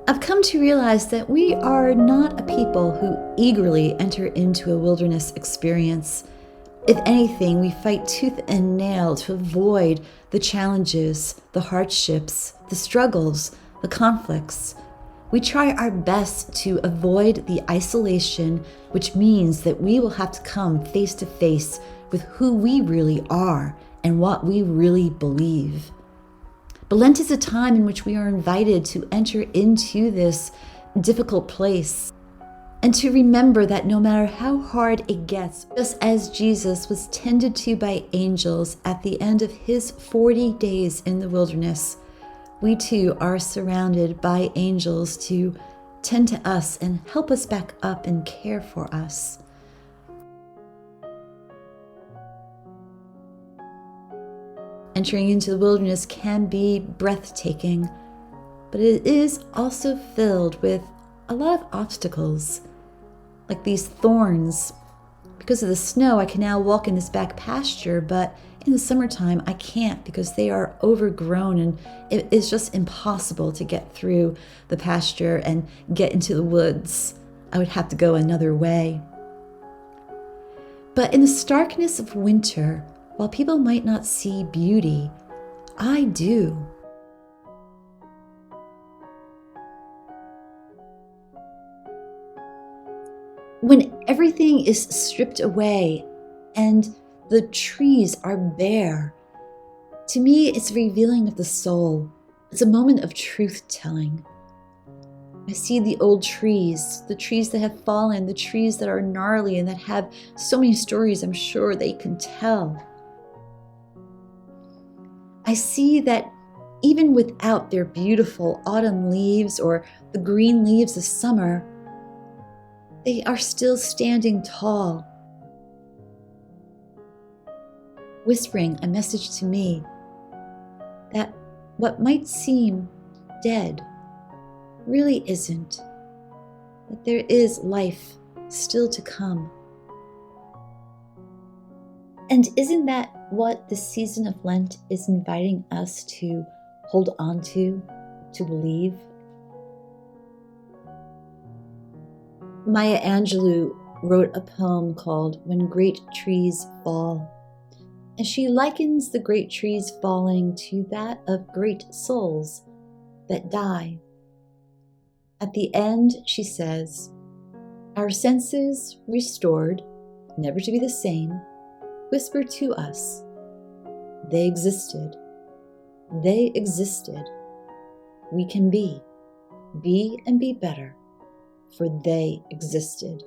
I've come to realize that we are not a people who eagerly enter into a wilderness experience. If anything, we fight tooth and nail to avoid the challenges, the hardships, the struggles, the conflicts. We try our best to avoid the isolation, which means that we will have to come face to face with who we really are and what we really believe. But Lent is a time in which we are invited to enter into this difficult place and to remember that no matter how hard it gets, just as Jesus was tended to by angels at the end of his 40 days in the wilderness, we too are surrounded by angels to tend to us and help us back up and care for us. Entering into the wilderness can be breathtaking, but it is also filled with a lot of obstacles, like these thorns. Because of the snow, I can now walk in this back pasture, but in the summertime, I can't because they are overgrown and it is just impossible to get through the pasture and get into the woods. I would have to go another way. But in the starkness of winter, while people might not see beauty, I do. When everything is stripped away and the trees are bare, to me it's a revealing of the soul. It's a moment of truth-telling. I see the old trees, the trees that have fallen, the trees that are gnarly and that have so many stories I'm sure they can tell. I see that even without their beautiful autumn leaves or the green leaves of summer, they are still standing tall, whispering a message to me that what might seem dead really isn't, that there is life still to come. And isn't that what the season of Lent is inviting us to hold on to believe? Maya Angelou wrote a poem called When Great Trees Fall, and she likens the great trees falling to that of great souls that die. At the end, she says, "Our senses restored, never to be the same, whisper to us, they existed, they existed. We can be and be better, for they existed."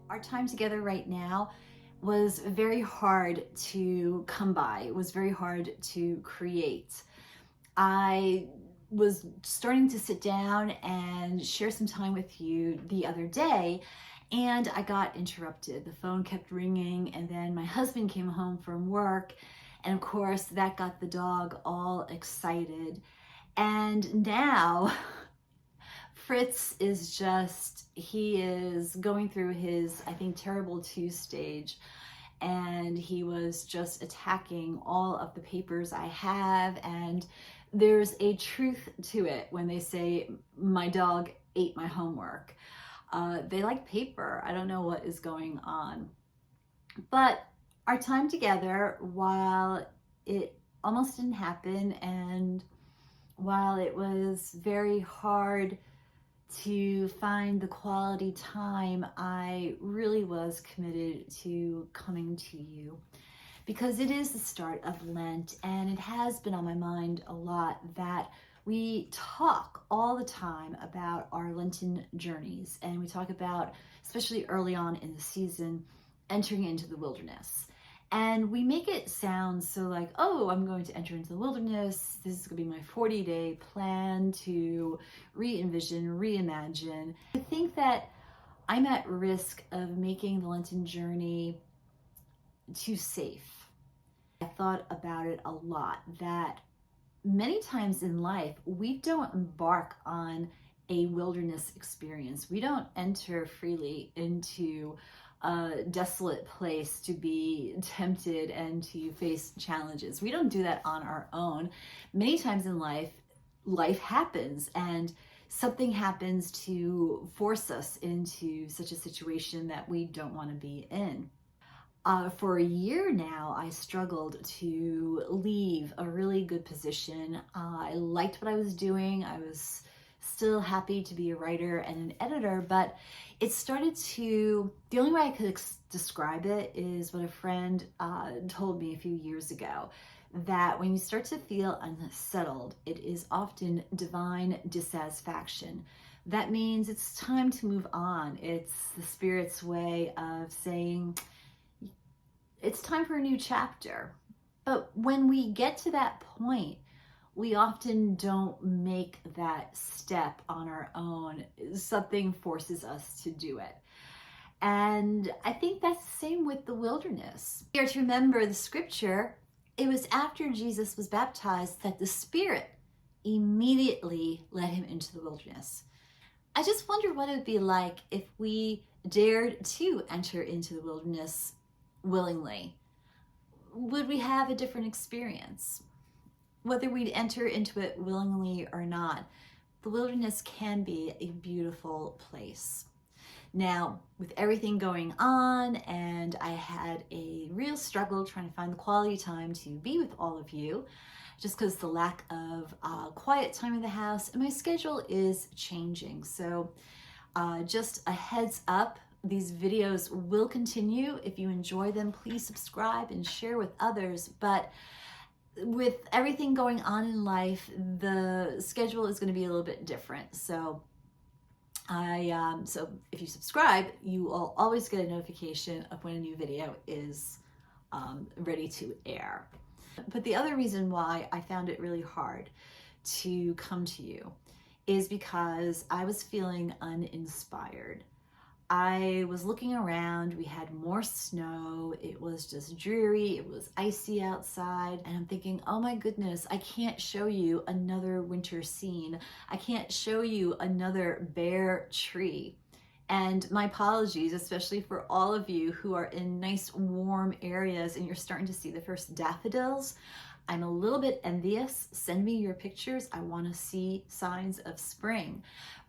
Our time together right now was very hard to come by. It was very hard to create. I was starting to sit down and share some time with you the other day, and I got interrupted. The phone kept ringing, and then my husband came home from work, and of course that got the dog all excited. And now Fritz is he is going through his, I think, terrible 2 stage, and he was just attacking all of the papers I have. And there's a truth to it when they say my dog ate my homework. They like paper. I don't know what is going on. But our time together, while it almost didn't happen, and while it was very hard to find the quality time, I really was committed to coming to you because it is the start of Lent, and it has been on my mind a lot that we talk all the time about our Lenten journeys, and we talk about, especially early on in the season, entering into the wilderness. And we make it sound so like, oh, I'm going to enter into the wilderness. This is going to be my 40-day plan to re-envision, reimagine. I think that I'm at risk of making the Lenten journey too safe. I thought about it a lot, that many times in life, we don't embark on a wilderness experience. We don't enter freely into a desolate place to be tempted and to face challenges. We don't do that on our own. Many times in life, life happens and something happens to force us into such a situation that we don't want to be in. For a year now, I struggled to leave a really good position. I liked what I was doing. I was still happy to be a writer and an editor, but it started to, the only way I could describe it is what a friend told me a few years ago, that when you start to feel unsettled, it is often divine dissatisfaction. That means it's time to move on. It's the Spirit's way of saying, it's time for a new chapter. But when we get to that point, we often don't make that step on our own. Something forces us to do it. And I think that's the same with the wilderness. We are to remember the scripture. It was after Jesus was baptized that the Spirit immediately led him into the wilderness. I just wonder what it would be like if we dared to enter into the wilderness willingly. Would we have a different experience? Whether we'd enter into it willingly or not, the wilderness can be a beautiful place. Now, with everything going on, and I had a real struggle trying to find the quality time to be with all of you, just because the lack of quiet time in the house, and my schedule is changing. So just a heads up, these videos will continue. If you enjoy them, please subscribe and share with others. But with everything going on in life, the schedule is going to be a little bit different. So so if you subscribe, you will always get a notification of when a new video is ready to air. But the other reason why I found it really hard to come to you is because I was feeling uninspired. I was looking around, we had more snow, it was just dreary, it was icy outside, and I'm thinking, oh my goodness, I can't show you another winter scene. I can't show you another bare tree. And my apologies, especially for all of you who are in nice warm areas and you're starting to see the first daffodils. I'm a little bit envious. Send me your pictures. I want to see signs of spring.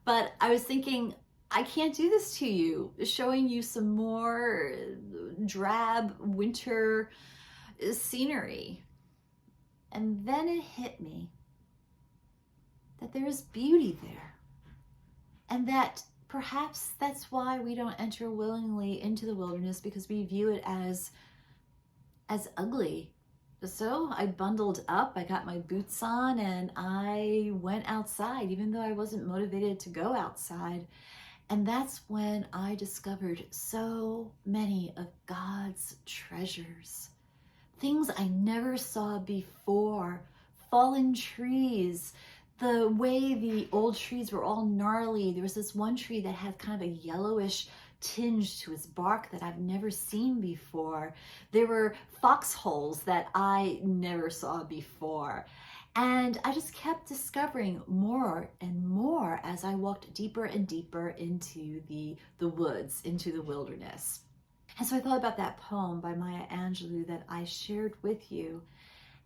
But I was thinking, I can't do this to you, showing you some more drab winter scenery. And then it hit me that there is beauty there, and that perhaps that's why we don't enter willingly into the wilderness, because we view it as ugly. So I bundled up, I got my boots on, and I went outside, even though I wasn't motivated to go outside. And that's when I discovered so many of God's treasures. Things I never saw before. Fallen trees, the way the old trees were all gnarly. There was this one tree that had kind of a yellowish tinge to its bark that I've never seen before. There were foxholes that I never saw before. And I just kept discovering more and more as I walked deeper and deeper into the woods, into the wilderness. And so I thought about that poem by Maya Angelou that I shared with you.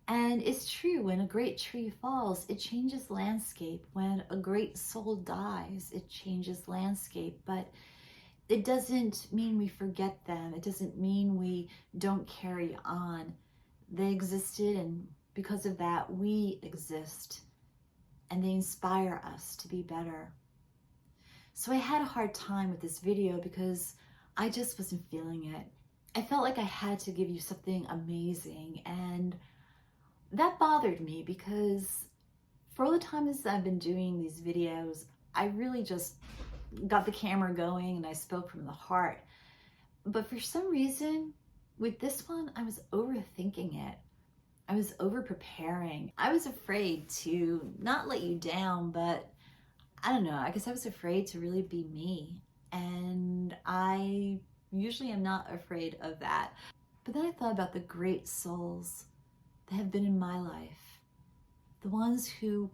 And it's true, when a great tree falls, it changes landscape. When a great soul dies, it changes landscape. But it doesn't mean we forget them. It doesn't mean we don't carry on. They existed, and because of that, we exist, and they inspire us to be better. So I had a hard time with this video because I just wasn't feeling it. I felt like I had to give you something amazing, and that bothered me because for all the times I've been doing these videos, I really just got the camera going and I spoke from the heart. But for some reason, with this one, I was overthinking it. I was over preparing. I was afraid to not let you down, but I don't know, I guess I was afraid to really be me. And I usually am not afraid of that. But then I thought about the great souls that have been in my life, the ones who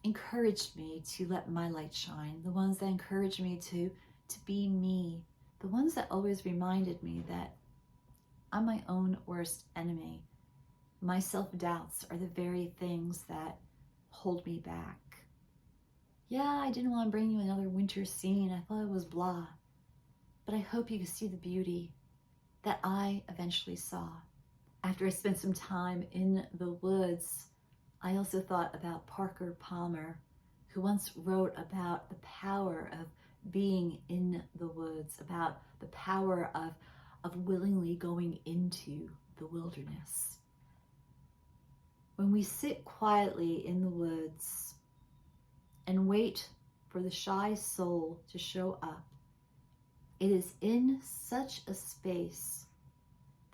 encouraged me to let my light shine, the ones that encouraged me to be me, the ones that always reminded me that I'm my own worst enemy. My self-doubts are the very things that hold me back. Yeah, I didn't want to bring you another winter scene. I thought it was blah. But I hope you can see the beauty that I eventually saw. After I spent some time in the woods, I also thought about Parker Palmer, who once wrote about the power of being in the woods, about the power of willingly going into the wilderness. When we sit quietly in the woods and wait for the shy soul to show up, it is in such a space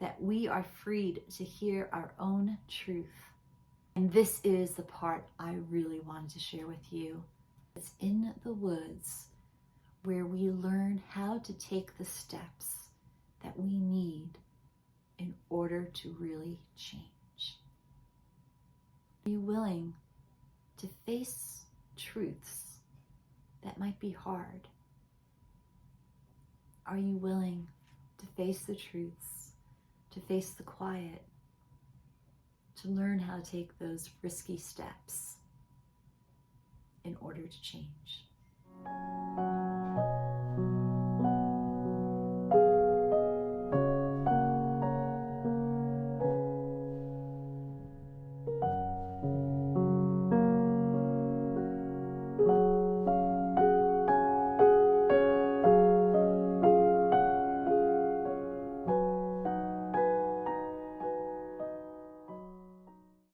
that we are freed to hear our own truth. And this is the part I really wanted to share with you. It's in the woods where we learn how to take the steps that we need in order to really change. Are you willing to face truths that might be hard? Are you willing to face the truths, to face the quiet, to learn how to take those risky steps in order to change?